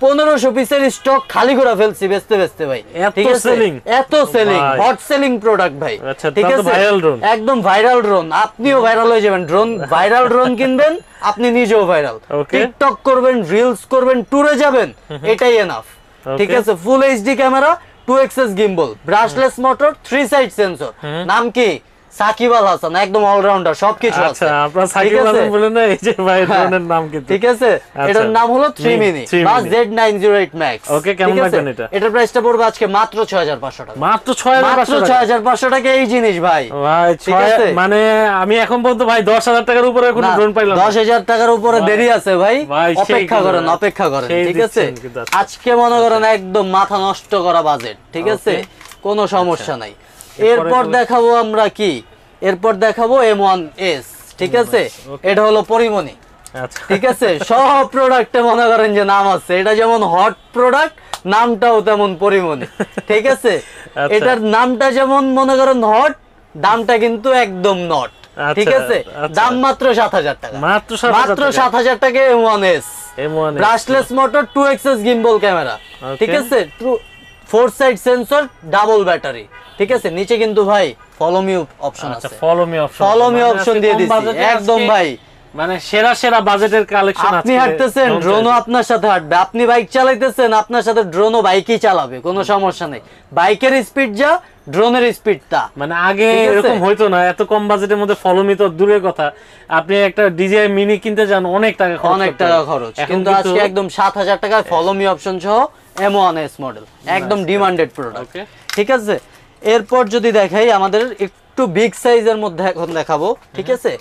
1500 পিসের স্টক খালি করে ফেলছি বেচতে বেচতে ভাই, ঠিক আছে। এত সেলিং, হট সেলিং প্রোডাক্ট ভাই, ঠিক আছে। একদম ভাইরাল ড্রোন, আপনিও ভাইরাল হয়ে যাবেন। ড্রোন ভাইরাল ড্রোন কিনবেন, আপনি নিজেও ভাইরাল, টিকটক করবেন, রিলস করবেন, ট্যুরে যাবেন, এটাই এনাফ, ঠিক আছে। Full HD camera, 2xs gimbal, brushless motor, 3 side sensor. নাম কি? সাকিব আল হাসান, একদম অলরাউন্ডার, সবকিছু আছে। আচ্ছা, আপনারা সাকিব আল হাসান বলেন না, এই যে ভাই ড্রোনের নাম কি? ঠিক আছে, এটার নাম হলো 3 মিনি বা Z908 Max। ওকে, কেমন লাগবে এটা? এটার প্রাইসটা পড়বে আজকে মাত্র 6500 টাকা, মাত্র 6500 টাকা এই জিনিস ভাই। ভাই মানে আমি এখন পর্যন্ত ভাই 10000 টাকার উপরে কোনো ড্রোন পাইলাম না। 10000 টাকার উপরে দেরি আছে ভাই, অপেক্ষা করেন, অপেক্ষা করেন, ঠিক আছে। আজকে মনে করেন একদম মাথা নষ্ট করা বাজেট, ঠিক আছে, কোনো সমস্যা নাই। এরপর দেখাবো আমরা কি? এরপর দেখাবো M1s, ঠিক আছে। এটা হলো পরিমণি, ঠিক আছে। সব প্রোডাক্টে মনে করেন যে নাম আছে, এটা যেমন হট প্রোডাক্ট, নামটাও তেমন পরিমণি, ঠিক আছে। এটার নামটা যেমন মনে করেন হট, দামটা কিন্তু একদম নট, ঠিক আছে। দাম মাত্র 7000 টাকা, মাত্র 7000 টাকা M1s brushless motor, 2xs gimbal camera, ঠিক আছে, 4 সাইড সেন্সর, ডাবল ব্যাটারি, ঠিক আছে। নিচে কিন্তু ভাই ফলো মি অপশন আছে, ফলো মি অপশন দিয়ে দিছি একদম ভাই, মানে সেরা সেরা বাজেটের কালেকশন আছে। আপনি হাঁটতেছেন, ড্রোনও আপনার সাথে হাঁটবে, আপনি বাইক চালাইতেছেন, আপনার সাথে ড্রোনও বাইকই চালাবে, কোনো সমস্যা নেই। বাইকের স্পিড যা, ড্রোনের স্পিডটা, মানে আগে এরকম হইতো না, এত কম বাজেটের মধ্যে ফলো মি তো দূরের কথা, আপনি একটা DJI মিনি কিনতে যান অনেক টাকা খরচ, কিন্তু আজকে একদম 7000 টাকায় ফলো মি অপশন সহ M1s মডেল, একদম ডিমান্ডেড প্রোডাক্ট, ঠিক আছে। এরপর যদি দেখাই আমাদের একটু বিগ সাইজের মধ্যে এখন দেখাবো, ঠিক আছে।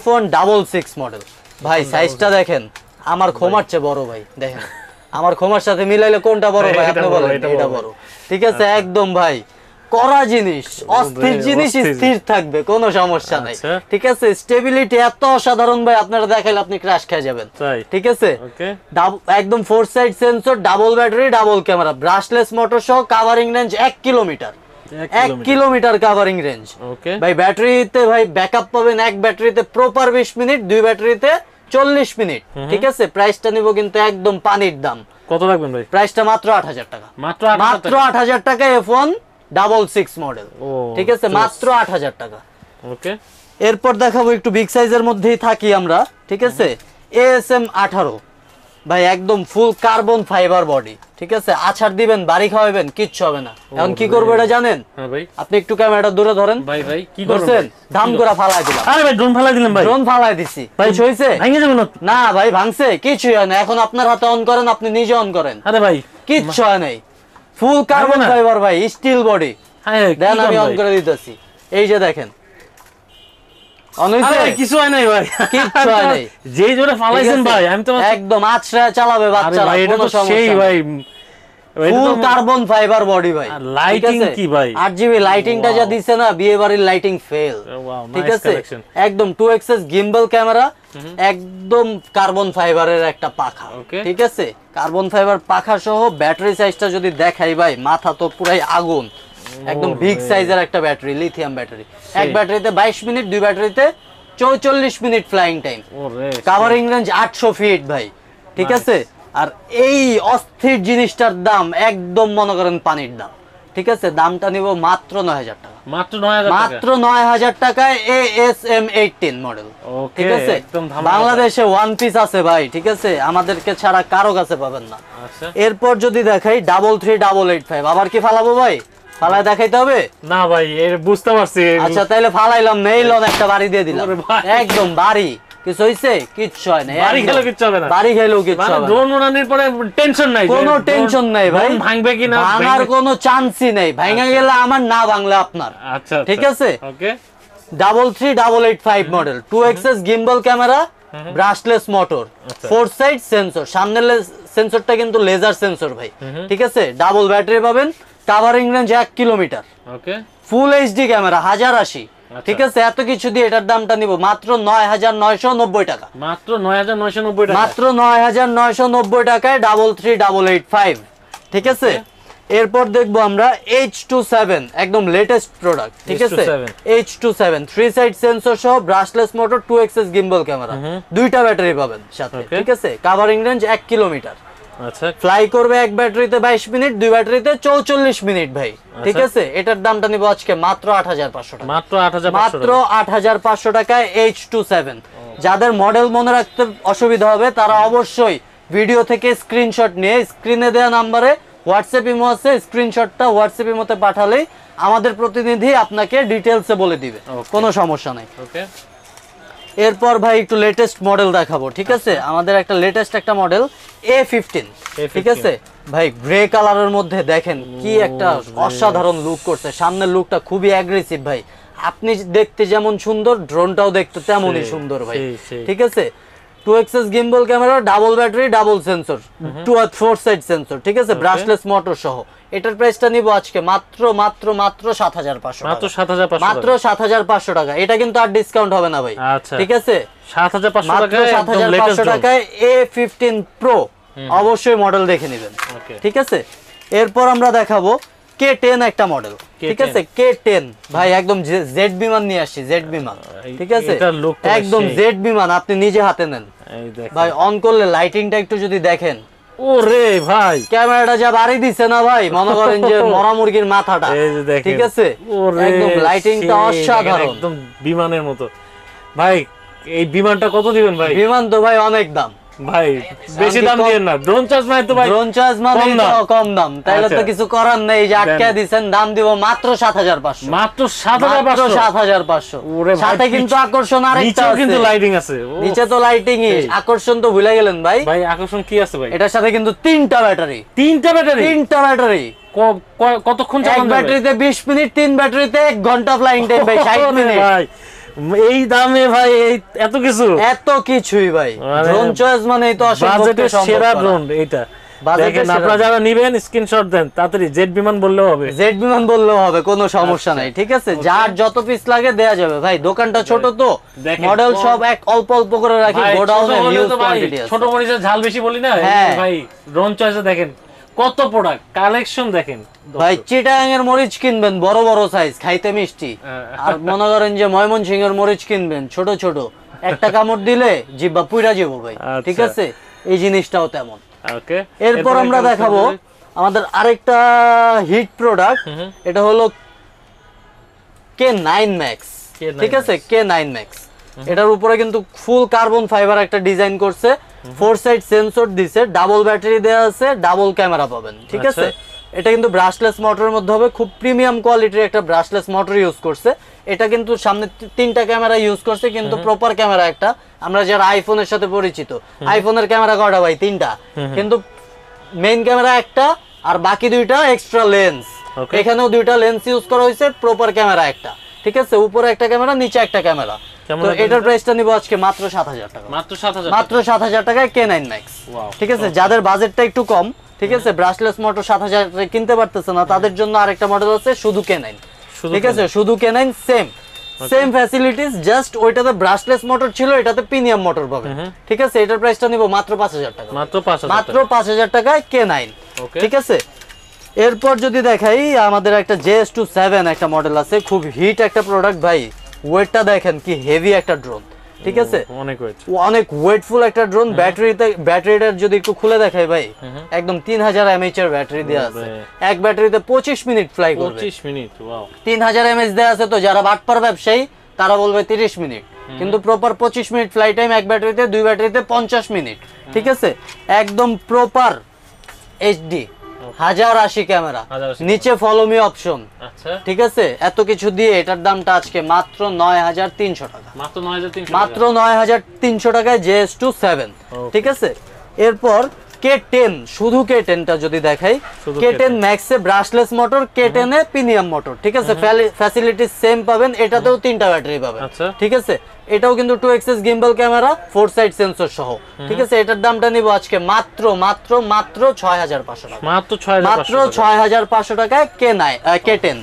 F166 মডেল ভাই, সাইজটা দেখেন, আমার খোমার চেয়ে বড় ভাই, দেখেন আমার খোমার সাথে মিলাইলে কোনটা বড় ভাই আপনি বলেন? এটা বড়, ঠিক আছে, একদম ভাই করা জিনিস, অস্থির জিনিস স্থির থাকবে, কোনো সমস্যা নাই, ঠিক আছে। স্টেবিলিটি এত অসাধারণ ভাই, আপনারা দেখাইলে আপনি ক্র্যাশ খেয়ে যাবেন, ঠিক আছে। একদম 4 side sensor, double battery, double camera, brushless motor সহ, covering range 1 kilometre, 1 kilometre covering range ভাই। ব্যাটারিতে ভাই ব্যাকআপ পাবেন, এক ব্যাটারিতে প্রপার 20 মিনিট, 2 ব্যাটারিতে 40 মিনিট, ঠিক আছে। প্রাইসটা নিব কিন্তু একদম পানির দাম। কত রাখবেন ভাই? প্রাইসটা মাত্র 8000 টাকা, মাত্র 8000 টাকা F166 মডেল, ঠিক আছে, মাত্র 8000 টাকা। ওকে, এরপর দেখাবো একটু বিগ সাইজের মধ্যেই থাকি আমরা, ঠিক আছে। ASM 18 ভাই, একদম ফুল কার্বন ফাইবার বডি, ঠিক আছে। আছাড় দিবেন, বাড়ি খাওয়াবেন, কিচ্ছু হবে না। এখন কি করবো এটা জানেন? হ্যাঁ ভাই, আপনি একটু ক্যামেরাটা দূরে ধরেন। ভাই ভাই কি করছেন? ধাম করে ফালাই দিলাম। আরে ভাই ড্রোন ফালাই দিলাম ভাই, ড্রোন ফালাই দিছি ভাই, কিছু হইছে? ভেঙে যাবে না? না ভাই, ভাঙছে কিছুই হয় না। এখন আপনার হাতে অন করেন, আপনি নিজে অন করেন, আরে ভাই কিচ্ছু হয় নাই। ফুল কার্বন ফাইবার ভাই, স্টিল বডি। হ্যাঁ দেন আমি অন করে দিতেছি, এই যে দেখেন অন হইছে। আরে কিছু হয় নাই ভাই, কিচ্ছু হয় নাই। যেই জোরে ফালাইছেন ভাই, আমি তো একদম আছড়া চালাবে বাচ্চারা, ভাই এটা কোনো তো সেই সমস্যা ভাই, ফুল কার্বন ফাইবার বডি ভাই। লাইটিং কি ভাই, 8GB লাইটিংটা যা দিছে না, বিয়ে বাড়ির লাইটিং ফেল, ঠিক আছে। একদম 2XS গিম্বল ক্যামেরা, একদম কার্বন ফাইবারের একটা পাখা, ঠিক আছে। কার্বন ফাইবার পাখা সহ ব্যাটারি সাইজটা যদি দেখাই ভাই, মাথা তো পুরাই আগুন। একদম বিগ সাইজের একটা ব্যাটারি, লিথিয়াম ব্যাটারি। এক ব্যাটারিতে 22 মিনিট, দুই ব্যাটারিতে 44 minute flying time. Covering range 800 feet ভাই, ঠিক আছে। আর এই অস্থির জিনিসটার দাম একদম মনে করেন পানির দাম, ঠিক আছে। দামটা নিব মাত্র 9000 টাকা, মাত্র 9000 টাকায় ASM 18 মডেল, ঠিক আছে। বাংলাদেশে ওয়ান পিস আছে ভাই, ঠিক আছে, আমাদেরকে ছাড়া কারো কাছে পাবেন না। এরপর যদি দেখাই 33885, আবার কি ফালাবো ভাই? ফালায় দেখাইতে হবে না ভাই, এর বুঝতে পারছি। আচ্ছা তাইলে ফালাইলাম, নেইলন একটা বাড়ি দিয়ে দিলাম, একদম বাড়ি। কিছু হইছে? কিচ্ছু হয় না। বাড়ি খেলেও কিচ্ছু হবে না, বাড়ি খেলেও কিচ্ছু হবে না। ড্রোন উড়ানোর পরে টেনশন নাই, কোনো টেনশন নাই ভাই, ভাঙবে কিনা, ভাঙার কোনো চান্সই নেই। ভাঙা গেলে আমার, না ভাঙলে আপনার। আচ্ছা ঠিক আছে। ওকে, 33885 model, 2XS gimbal camera, brushless motor, 4 side sensor. সামনের সেন্সরটা কিন্তু লেজার সেন্সর ভাই, ঠিক আছে। ডাবল ব্যাটারি পাবেন, কাভারিং রেঞ্জ 1 কিলোমিটার, ওকে। ফুল এইচডি ক্যামেরা 1080, ঠিক আছে। এত কিছু দিয়ে এটার দামটা নিব মাত্র 9990 টাকা, মাত্র 9990 টাকা, মাত্র 9990 টাকায় 33885, ঠিক আছে। এরপর দেখবো আমরা H27, একদম লেটেস্ট প্রোডাক্ট, ঠিক আছে। H27 3 সাইড সেন্সর সহ brushless motor, 2XS gimbal camera, দুইটা ব্যাটারি পাবেন সাথে, ঠিক আছে। কাভারিং রেঞ্জ 1 কিলোমিটার, আচ্ছা। ফ্লাই করবে এক ব্যাটারিতে 22 মিনিট, দুই ব্যাটারিতে 44 মিনিট ভাই, ঠিক আছে। এটার দামটা নিব আজকে মাত্র 8500 টাকা, মাত্র 8500 টাকায় H27। যাদের মডেল মনে রাখতে অসুবিধা হবে তারা অবশ্যই ভিডিও থেকে স্ক্রিনশট নিয়ে স্ক্রিনে দেওয়া নম্বরে হোয়াটসঅ্যাপ ইমো আছে, স্ক্রিনশটটা হোয়াটসঅ্যাপ ইমোতে পাঠালেই আমাদের প্রতিনিধি আপনাকে ডিটেইলসে বলে দিবে, কোনো সমস্যা নাই, ওকে। এরপর ভাই একটু লেটেস্ট মডেল দেখাবো, ঠিক আছে। আমাদের একটা লেটেস্ট একটা মডেল A15, ঠিক আছে ভাই। গ্রে কালারের মধ্যে দেখেন কি একটা অসাধারণ লুক করছে, সামনের লুকটা খুবই অ্যাগ্রেসিভ ভাই। আপনি দেখতে যেমন সুন্দর, ড্রোনটাও দেখতে তেমনই সুন্দর ভাই, ঠিক আছে। 2XS gimbal camera, double battery, double sensor, 2 আর 4 সাইড সেন্সর, ঠিক আছে। ব্রাশলেস মোটর সহ। এটার প্রাইসটা নিব আজকে মাত্র 7500, মাত্র 7500, মাত্র 7500 টাকা। এটা কিন্তু আর ডিসকাউন্ট হবে না ভাই, ঠিক আছে। 7500 টাকায় A15 Pro, অবশ্যই মডেল দেখে নেবেন, ঠিক আছে। এরপর আমরা দেখাবো K10 একটা মডেল, ঠিক আছে। K10 ভাই একদম জেড বিমান নিয়ে আসছি, জেড বিমান, ঠিক আছে। একদম জেড বিমান, আপনি নিজে হাতে নেন ভাই। অন করলে লাইটিংটা একটু যদি দেখেন, ওরে ভাই ক্যামেরাটা যা বাড়ি দিছে না ভাই, মনে করেন যে মরা মুরগির মাথাটা, ঠিক আছে। একদম লাইটিংটা অসাধারণ, একদম বিমানের মতো ভাই। এই বিমানটা কত দিবেন ভাই? বিমান তো ভাই অনেক দাম ভাই, বেশি দাম দিবেন না। ড্রোন চার্জ মানে তো ভাই, ড্রোন চার্জ মানে তো কম দাম, তাইলে তো কিছু করার নেই। যে আটকে দিবেন, দাম দিব মাত্র 7500, মাত্র 7500। ওরে ভাই, সাথে কিন্তু আকর্ষণ আরেকটা আছে, কিন্তু লাইটিং আছে নিচে তো লাইটিংই। আকর্ষণ তো ভুলে গেলেন ভাই। ভাই আকর্ষণ কি আছে ভাই? এটার সাথে কিন্তু তিনটা ব্যাটারি, কতক্ষণ চালানো যাবে? এক ব্যাটারিতে 20 মিনিট, তিন ব্যাটারিতে 1 ঘন্টা ফ্লাইং টাইম ভাই, 60 মিনিট ভাই। এই দামে ভাই এত কিছুই ভাই। ড্রোন চয়েস মানে তো বাজেটের সেরা ড্রোন এইটা। দেখেন আপনারা যারা নেবেন স্ক্রিনশট দেন, তাড়াতাড়ি জেড বিমান বললেও হবে, জেড বিমান বললেও হবে, কোনো সমস্যা নাই, ঠিক আছে। যার যত পিস লাগে দেয়া যাবে ভাই। দোকানটা ছোট তো, মডেল সব এক অল্প অল্প করে রাখি, গোডাউনে হিউজ কোয়ান্টিটি আছে। ছোট মরিচের ঝাল বেশি বলি না ভাই। ড্রোন চয়েসে দেখেন কত প্রোডাক্ট, কালেকশন দেখেন ভাই। চিটাগাং এর মরিচ কিনবেন বড় বড় সাইজ, খাইতে মিষ্টি। আর মনে করেন যে ময়মনসিংহ এর মরিচ কিনবেন ছোট ছোট, একটা কামড় দিলে জিহ্বা পুইরা যাবো ভাই, ঠিক আছে। এই জিনিসটাও তেমন, ওকে। এরপর আমরা দেখাবো আমাদের আরেকটা হিট প্রোডাক্ট, এটা হলো K9 Max, ঠিক আছে। K9 Max এটার উপরে কিন্তু ফুল কার্বন ফাইবার একটা ডিজাইন করছে, 4 সাইড সেন্সর দিছে, ডাবল ব্যাটারি দেওয়া আছে, ডাবল ক্যামেরা পাবেন, ঠিক আছে। এটা কিন্তু ব্রাশলেস মোটরের মধ্যে হবে, খুব প্রিমিয়াম কোয়ালিটির একটা ব্রাশলেস মোটর ইউজ করছে। এটা কিন্তু সামনে 3টা ক্যামেরা ইউজ করছে, কিন্তু প্রপার ক্যামেরা একটা। আমরা যারা আইফোনের সাথে পরিচিত, আইফোনের ক্যামেরা কয়টা ভাই? 3টা, কিন্তু মেইন ক্যামেরা একটা, আর বাকি 2টা এক্সট্রা লেন্স। এখানেও 2টা লেন্স ইউজ করা হয়েছে, প্রপার ক্যামেরা একটা, ঠিক আছে। উপরে একটা ক্যামেরা, নিচে একটা ক্যামেরা। তো এটার প্রাইসটা নিব আজকে মাত্র 7000 টাকা। মাত্র 7000 টাকায় K9 Max, ঠিক আছে। যাদের বাজেটটা একটু কম, ঠিক আছে, ব্রাশলেস মোটর 7000 টাকায় কিনতে পারতেছে না, তাদের জন্য আরেকটা মডেল আছে শুধু K9, ঠিক আছে। শুধু K9, সেম ফ্যাসিলিটিস, জাস্ট ওইটাতে ব্রাশলেস মোটর ছিল, এটাতে প্রিমিয়াম মোটর পাবে, ঠিক আছে। এটার প্রাইসটা নিব মাত্র 5000 টাকা। মাত্র 5000 টাকায় K9, ঠিক আছে। এরপর যদি দেখাই, আমাদের একটা JS27 একটা মডেল আছে, খুব হিট একটা প্রোডাক্ট ভাই। ওয়েটটা দেখেন কি হেভি একটা ড্রোন, ঠিক আছে, অনেক ওয়েটফুল একটা ড্রোন। ব্যাটারিটার যদি একটু খুলে দেখাই ভাই, একদম 3000 mAh এর ব্যাটারি দেওয়া আছে। এক ব্যাটারিতে 25 মিনিট ফ্লাই করবে। 3000 mAh দেওয়া আছে, তো যারা বাটপার ব্যবসায়ী তারা বলবে 30 মিনিট, কিন্তু প্রপার 25 মিনিট ফ্লাই টাইম। এক ব্যাটারিতে, 2 ব্যাটারিতে 50 মিনিট, ঠিক আছে। একদম প্রপার HD 1080 ক্যামেরা, নিচে ফলো মি অপশন, ঠিক আছে। এত কিছু দিয়ে এটার দামটা আজকে মাত্র 9300 টাকা। মাত্র 9300 টাকায় JS27, ঠিক আছে। এরপর K10, শুধু K10টা যদি দেখাই, K10 Max A brushless motor, K10 a premium motor, ঠিক আছে। ফ্যাসিলিটি সেম পাবেন, এটাতেও 3টা ব্যাটারি পাবেন, ঠিক আছে। এটাও কিন্তু 2 axis gimbal camera, 4 side sensor সহ, ঠিক আছে। এটার দামটা নিব আজকে মাত্র 6500 টাকা। মাত্র 6500 টাকায় K10,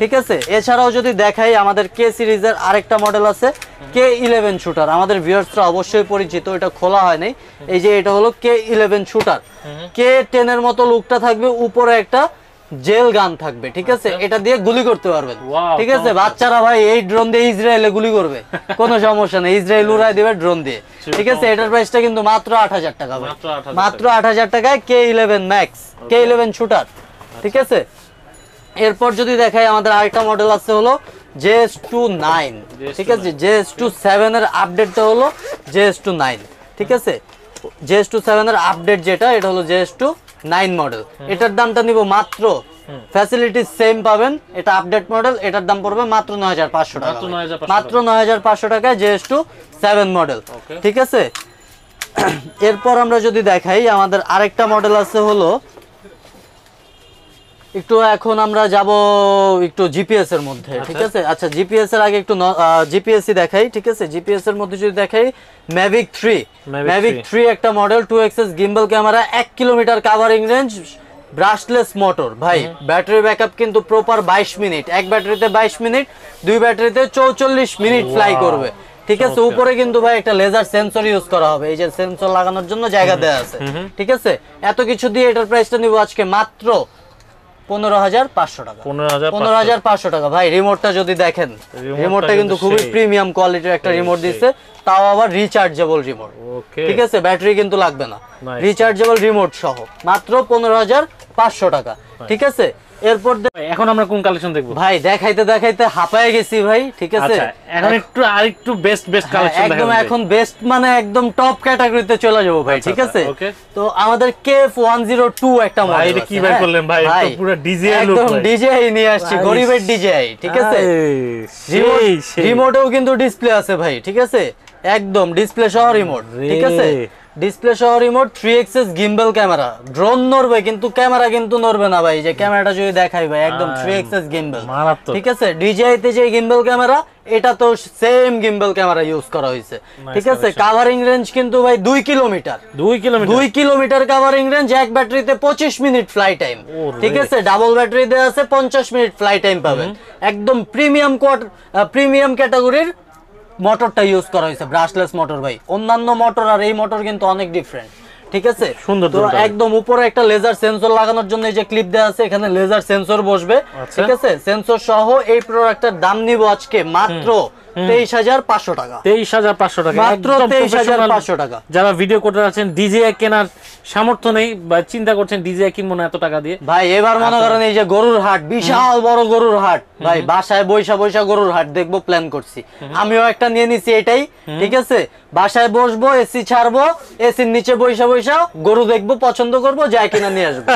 ঠিক আছে। এছাড়াও যদি দেখাই, আমাদের K সিরিজের আরেকটা মডেল আছে, K11 শুটার। আমাদের ভিউয়ার্সরা অবশ্যই পরিচিত, এটা খোলা হয় নাই। এই যে এটা হলো K11 শুটার। K10 এর মতো লুকটা থাকবে, উপরে একটা জেল গান থাকবে, ঠিক আছে। এটা দিয়ে গুলি করতে পারবেন, ঠিক আছে। বাচ্চারা ভাই এই ড্রোন দিয়ে ইসরায়েলে গুলি করবে, কোনো সমস্যা নেই, ইসরায়েল উড়াই দেবে ড্রোন দিয়ে, ঠিক আছে। এটার প্রাইসটা কিন্তু মাত্র 8000 টাকা, মাত্র 8000 টাকায় K11 Max, K11 শুটার, ঠিক আছে। এরপর যদি দেখাই, আমাদের আরেকটা মডেল আছে হলো JS29, ঠিক আছে। JS27 এর আপডেটটা হলো JS29, ঠিক আছে। JS27 এর আপডেট যেটা, এটা হলো JS29 মডেল। এটার দামটা নিব মাত্র, ফ্যাসিলিটি সেম পাবেন, এটা আপডেট মডেল। এটার দাম পড়বে মাত্র 9500 টাকা, মাত্র 9500 টাকায় JS27 মডেল, ঠিক আছে। এরপর আমরা যদি দেখাই, আমাদের আরেকটা মডেল আছে হলো, একটু এখন আমরা যাব একটু জিপিএস এর মধ্যে, ঠিক আছে। আচ্ছা, জিপিএস এর আগে একটু জিপিএসই দেখাই, ঠিক আছে। জিপিএস এর মধ্যে যদি দেখাই, Mavic 3 একটা model, 2 axis gimbal camera, 1 kilometre covering range, brushless motor ভাই। ব্যাটারি ব্যাকআপ কিন্তু প্রপার 22 মিনিট, এক ব্যাটারিতে 22 মিনিট, 2 ব্যাটারিতে 44 মিনিট ফ্লাই করবে, ঠিক আছে। উপরে কিন্তু ভাই একটা লেজার সেন্সর ইউজ করা হবে, এই যে সেন্সর লাগানোর জন্য জায়গা দেওয়া আছে, ঠিক আছে। এত কিছু দিয়ে এটার প্রাইসটা নিব আজকে মাত্র 15500 টাকা। 15500 টাকা ভাই। রিমোটটা যদি দেখেন, রিমোটটা কিন্তু খুবই প্রিমিয়াম কোয়ালিটির একটা রিমোট দিচ্ছে, তাও আবার রিচার্জেবল রিমোট, ঠিক আছে। ব্যাটারি কিন্তু লাগবে না, রিচার্জেবল রিমোট সহ, মাত্র 15500 টাকা, ঠিক আছে। এরপর এখন আমরা কোন কালেকশন দেখব ভাই? দেখাইতে দেখাইতে হাঁপায়ে গেছি ভাই, ঠিক আছে। এখন একটু আরেকটু বেস্ট কালেকশন একদম এখন বেস্ট মানে একদম টপ ক্যাটাগরিতে চলে যাব ভাই, ঠিক আছে। তো আমাদের KF102 একটা মডেল, এটা কি ভাই করলেন ভাই? তো পুরো ডিজিআই লুক, একদম ডিজিআই নিয়ে আসছি, গরিবের ডিজিআই, ঠিক আছে। রিমোটেও কিন্তু ডিসপ্লে আছে ভাই, ঠিক আছে। একদম ডিসপ্লে সহ রিমোট, ঠিক আছে। ডিসপ্লে সহ remote, 3 axis gimbal camera. Drone নড়বে কিন্তু ক্যামেরা কিন্তু নড়বে না ভাই। যে ক্যামেরাটা যদি দেখাই ভাই, একদম 3 axis gimbal, ঠিক আছে। DJI তে যে gimbal ক্যামেরা, এটা তো সেম gimbal ক্যামেরা ইউজ করা হয়েছে, ঠিক আছে। কাভারিং রেঞ্জ কিন্তু ভাই 2 কিলোমিটার, 2 কিলোমিটার কাভারিং রেঞ্জ, এক ব্যাটারিতে 25 মিনিট ফ্লাই টাইম, ঠিক আছে। ডাবল ব্যাটারি দেওয়া আছে, 50 মিনিট ফ্লাই টাইম পাবেন। একদম প্রিমিয়াম ক্যাটাগরির মোটরটা ইউজ করা হয়েছে, ব্রাশলেস মোটর ভাই। অন্যান্য মোটর আর এই মোটর কিন্তু অনেক ডিফারেন্ট, ঠিক আছে। সুন্দর। তো একদম উপরে একটা লেজার সেন্সর লাগানোর জন্য এই যে ক্লিপ দেওয়া আছে, এখানে লেজার সেন্সর বসবে, ঠিক আছে। সেন্সর সহ এই প্রোডাক্টের দাম নিব আজকে মাত্র 23,500 টাকা। 23,500 টাকা, মাত্র একদম 23,500 টাকা। যারা ভিডিও কোডার আছেন, ডিজিআই কেনার সামর্থ্য নেই বা চিন্তা করছেন ডিজিআই কিনবো না এত টাকা দিয়ে, ভাই এবার মনে করেন এই যে গরুর হাট, বিশাল বড় গরুর হাট, ভাই বাসায় বৈশা বৈশা গরুর হাট দেখবো প্ল্যান করছি, আমিও একটা নিয়ে নিছি এটাই, ঠিক আছে। বাসায় বসবো, এসি ছাড়বো, এসির নিচে বৈশা বৈশা গরু দেখবো, পছন্দ করবো, যাই কিনা নিয়ে আসবো,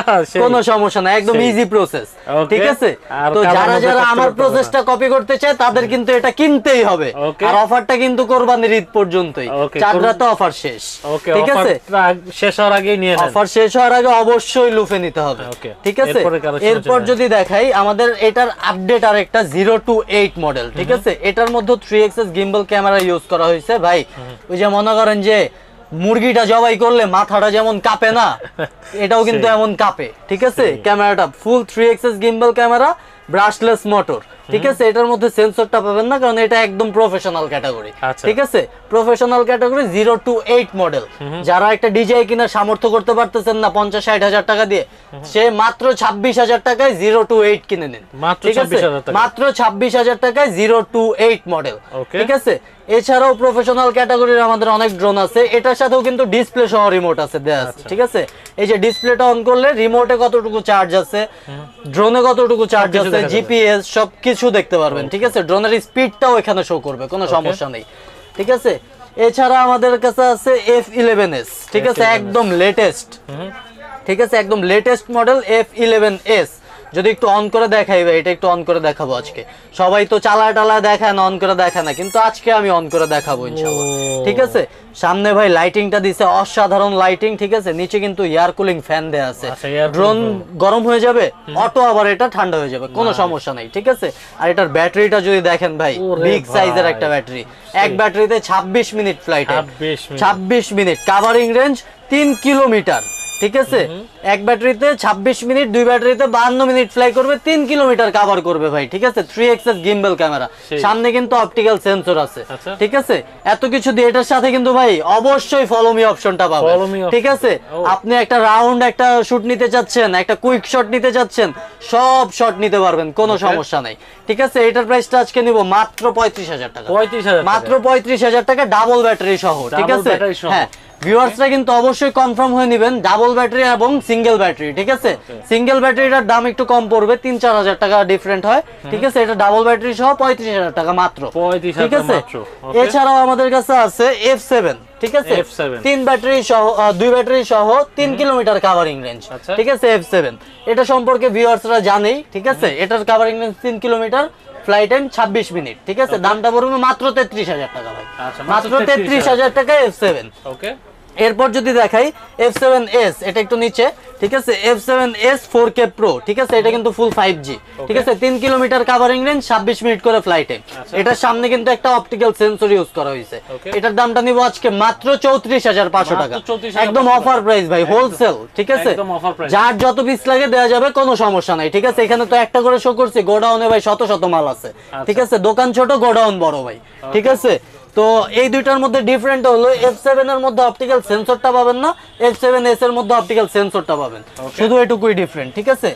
কোনো সমস্যা না, একদম ইজি প্রসেস, ঠিক আছে। তো যারা যারা আমার প্রসেসটা কপি করতে চায় তাদের কিন্তু এটা কিনতেই হবে, আর অফারটা কিন্তু কোরবানির ঈদ পর্যন্তই, চাঁদরা তো অফার শেষ, ঠিক আছে। শেষ হওয়ার আগে নিয়ে নেন, অফার শেষ হওয়ার আগে অবশ্যই লুফে নিতে হবে, ঠিক আছে। এরপর যদি দেখাই আমাদের এটার আপডেট আর একটা 0 to 8 মডেল, ঠিক আছে। এটার মধ্যে 3 axis গিম্বল ক্যামেরা ইউজ করা হয়েছে ভাই। ওই যে মনে করেন যে মুরগিটা জবাই করলে মাথাটা যেমন কাঁপে না, এটাও কিন্তু এমন কাঁপে, ঠিক আছে। ক্যামেরাটা ফুল 3 axis gimbal camera, brushless motor, ঠিক আছে। এটার মধ্যে সেন্সরটা পাবেন না কারণ এটা একদম প্রফেশনাল ক্যাটাগরি, ঠিক আছে। Professional category 0 to 8 model. যারা একটা ডিজাই কিনা সামর্থ্য করতে পারতেছেন না 50-60 হাজার টাকা দিয়ে, সে মাত্র 26,000 টাকায় 0 to 8 কিনে নিন, ঠিক আছে। মাত্র 26,000 টাকায় 0 to 8 মডেল, ঠিক আছে। এছাড়াও প্রফেশনাল ক্যাটাগরির আমাদের অনেক ড্রোন আছে, এটার সাথেও কিন্তু ডিসপ্লে সহ রিমোট আছে দেয়া আছে, ঠিক আছে। এই যে ডিসপ্লেটা অন করলে রিমোটে কতটুকু চার্জ আছে, ড্রোনে কতটুকু চার্জ আছে, জিপিএস সবকিছু দেখতে পারবেন, ঠিক আছে। ড্রোনের স্পিডটাও এখানে শো করবে, কোনো সমস্যা নেই, ঠিক আছে। এছাড়া আমাদের কাছে আছে F11s, ঠিক আছে, একদম লেটেস্ট, ঠিক আছে, একদম লেটেস্ট মডেল F11s। যদি একটু অন করে দেখাই ভাই, এটা একটু অন করে দেখাবো আজকে। সবাই তো চালায় টালায় দেখায় না, অন করে দেখায় না, কিন্তু আজকে আমি অন করে দেখাবো ইনশাআল্লাহ, ঠিক আছে। সামনে ভাই লাইটিংটা দিছে অসাধারণ লাইটিং, ঠিক আছে। নিচে কিন্তু এয়ার কুলিং ফ্যান দেয়া আছে, ড্রোন গরম হয়ে যাবে, অটো আবার এটা ঠান্ডা হয়ে যাবে, কোনো সমস্যা নাই, ঠিক আছে। আর এটার ব্যাটারিটা যদি দেখেন ভাই, বিগ সাইজের একটা ব্যাটারি, এক ব্যাটারিতে 26 minute flight, 26 minute, covering range 3 kilometre, ঠিক আছে। এক ব্যাটারিতে 26 মিনিট, দুই ব্যাটারিতে 52 মিনিট ফ্লাই করবে, 3 কিলোমিটার কভার করবে ভাই, ঠিক আছে। 3 axis গিম্বল ক্যামেরা, সামনে কিন্তু অপটিক্যাল সেন্সর আছে, ঠিক আছে। এত কিছু দিয়ে এটার সাথে কিন্তু ভাই অবশ্যই ফলো মি অপশনটা পাবেন, ঠিক আছে। আপনি একটা রাউন্ড একটা শুট নিতে চাচ্ছেন, একটা কুইক শট নিতে চাচ্ছেন, সব শট নিতে পারবেন, কোনো সমস্যা নাই, ঠিক আছে। এটার প্রাইসটা আজকে নিব মাত্র 35,000 টাকা, মাত্র 35,000 টাকা, ডাবল ব্যাটারি সহ, ঠিক আছে। হ্যাঁ, ভিউয়ার্সরা কিন্তু অবশ্যই কনফার্ম হয়ে নেবেন, ডাবল ব্যাটারি এবং সিঙ্গেল ব্যাটারি, ঠিক আছে। সিঙ্গেল ব্যাটারিটার দাম একটু কম পড়বে, 3-4 হাজার টাকা ডিফারেন্ট হয়, ঠিক আছে। এটা ডাবল ব্যাটারি সহ 35,000 টাকা মাত্র, ঠিক আছে। এছাড়াও আমাদের কাছে আছে F7, ঠিক আছে, 3 ব্যাটারি সহ, 2 ব্যাটারি সহ 3 কিলোমিটার কাভারিং রেঞ্জ, ঠিক আছে। F7 এটা সম্পর্কে ভিউয়ার্সরা জানেই, ঠিক আছে। এটার covering range 3 kilometre, flight time 26 minute, ঠিক আছে। দামটা পড়বে মাত্র 33,000 টাকা ভাই, মাত্র 33,000 টাকা F7। ওকে, এরপর যদি দেখাই F7s, এটা একটু নিচে, ঠিক আছে। F7s 4K Pro, ঠিক আছে। এটা কিন্তু ফুল 5G, ঠিক আছে। 3 কিলোমিটার কাভারিং রেঞ্জ, 26 মিনিট করে ফ্লাইট টাইম। এটার সামনে কিন্তু একটা অপটিক্যাল সেন্সর ইউজ করা হয়েছে। এটার দামটা নিব আজকে মাত্র 34,500 টাকা, একদম অফার প্রাইস ভাই, হোলসেল, ঠিক আছে। যার যত পিস লাগে দেওয়া যাবে, কোনো সমস্যা নাই, ঠিক আছে। এখানে তো একটা করে শো করছি, গোডাউনে ভাই শত শত মাল আছে, ঠিক আছে। দোকান ছোট, গোডাউন বড় ভাই, ঠিক আছে। তো এই দুইটার মধ্যে ডিফারেন্ট হলো F7 এর মধ্যে অপটিক্যাল সেন্সরটা পাবেন না, F7s এর মধ্যে অপটিক্যাল সেন্সরটা পাবেন, শুধু এটুকুই ডিফারেন্ট, ঠিক আছে।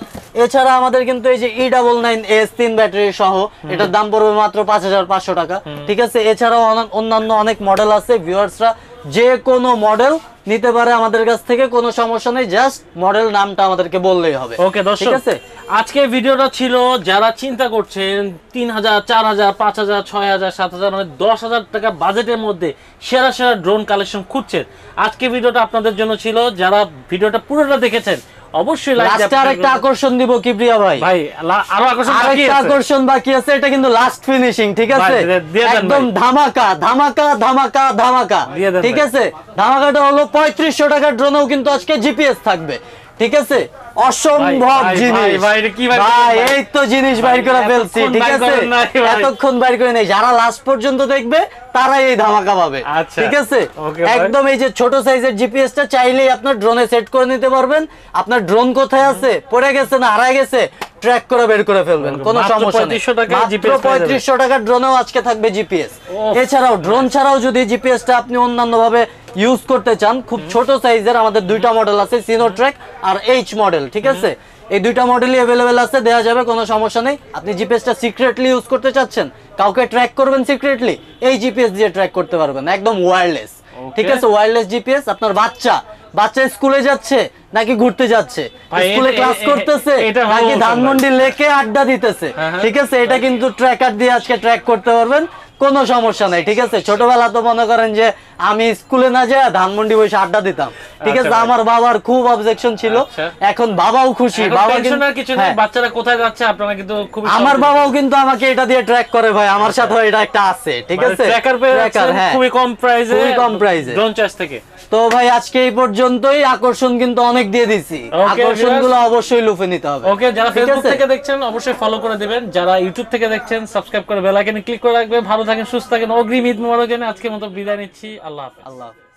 এছাড়া আমাদের কিন্তু এই যে E99s 3 ব্যাটারি সহ, এটার দাম পড়বে মাত্র 5,500 টাকা, ঠিক আছে। এছাড়াও অন্যান্য অনেক মডেল আছে, ভিউয়ার্সরা যে কোনো মডেল নিতে পারে আমাদের কাছ থেকে, কোনো সমস্যা নেই, জাস্ট মডেল নামটা আমাদেরকে বললেই হবে। ওকে দর্শক, ঠিক আছে। আজকে ভিডিওটা ছিল যারা চিন্তা করছেন 3,000, 4,000, 5,000, 6,000, 7,000 মানে 10,000 টাকা বাজেটের মধ্যে সেরা সেরা ড্রোন কালেকশন খুঁজছেন, আজকে ভিডিওটা আপনাদের জন্য ছিল। যারা ভিডিওটা পুরোটা দেখেছেন অবশ্যই লাইক দিবেন। আরেকটা আকর্ষণ দিব কিবরিয়া ভাই, আরো আকর্ষণ বাকি আছে, এটা কিন্তু লাস্ট ফিনিশিং, ঠিক আছে। একদম ধামাকা ধামাকা ধামাকা ধামাকা, ঠিক আছে। ধামাকাটা হলো 3500 টাকার ড্রোনেও কিন্তু আজকে জিপিএস থাকবে, ঠিক আছে। অসম্ভব জিনিস ভাই, এই তো জিনিস বাইর করে ফেলছি, ঠিক আছে। এতক্ষণ বাইর করে নেই, যারা লাস্ট পর্যন্ত দেখবে তারাই এই ধামাকা পাবে, ঠিক আছে। একদম এই যে ছোট সাইজের জিপিএসটা চাইলেই আপনার ড্রোনে সেট করে নিতে পারবেন। আপনার ড্রোন কোথায় আছে, পড়ে গেছে না হারায় গেছে, ট্র্যাক করে বের করে ফেলবেন, কোনো সমস্যা নেই। মাত্র 3500 টাকার ড্রোনেও আজকে থাকবে জিপিএস। এছাড়াও ড্রোন ছাড়াও যদি জিপিএসটা আপনি অন্যান্য ভাবে ইউজ করতে চান, খুব ছোট সাইজের আমাদের দুইটা মডেল আছে, সিনোট্র্যাক আর এইচ মডেল, মডেল, ঠিক আছে? এই দুইটা মডেলই अवेलेबल আছে, দেয়া যাবে, কোনো সমস্যা নেই। আপনি জিপিএসটা সিক্রেটলি ইউজ করতে চাচ্ছেন, কাউকে ট্র্যাক করবেন সিক্রেটলি, এই জিপিএস দিয়ে ট্র্যাক করতে পারবেন, একদম ওয়্যারলেস, ঠিক আছে? Wireless GPS. আপনার বাচ্চা স্কুলে যাচ্ছে নাকি ঘুরতে যাচ্ছে, স্কুলে ক্লাস করতেছে নাকি ধানমন্ডি লেকে আড্ডা দিতেছে, ঠিক আছে? এটা কিন্তু ট্র্যাকার দিয়ে আজকে ট্র্যাক করতে পারবেন, কোনো সমস্যা নাই, ঠিক আছে? ছোটবেলা তো মনে করেন যে আমি স্কুলে না যাই ধানমন্ডি বসে আড্ডা দিতাম, ঠিক আছে? আমার বাবার খুব অবজেকশন ছিল, এখন বাবাও খুশি, বাবা কিছু নেই, বাচ্চারা কোথায় যাচ্ছে আপনারা কিন্তু খুব, আমার বাবাও কিন্তু আমাকে এটা দিয়ে ট্র্যাক করে ভাই, আমার সাথে এটা একটা আছে, ঠিক আছে? ট্র্যাকার পেয়ে যাচ্ছেন খুবই কম প্রাইসে, খুবই কম প্রাইসে ড্রোন চার্জ থেকে। তো ভাই আজকে এই পর্যন্তই, আকর্ষণ কিন্তু অনেক দিয়ে দিছি, আকর্ষণগুলো অবশ্যই লুফে নিতে হবে। ওকে, যারা ফেসবুক থেকে দেখছেন অবশ্যই ফলো করে দিবেন, যারা ইউটিউব থেকে দেখছেন সাবস্ক্রাইব করে বেল আইকনে ক্লিক করে রাখবেন। ভালো থাকেন, সুস্থ থাকেন, অগ্রিম ঈদ মোবারক জানিয়ে আজকের মতো বিদায় নিচ্ছি। আল্লাহ হাফেজ। আল্লাহ হাফেজ।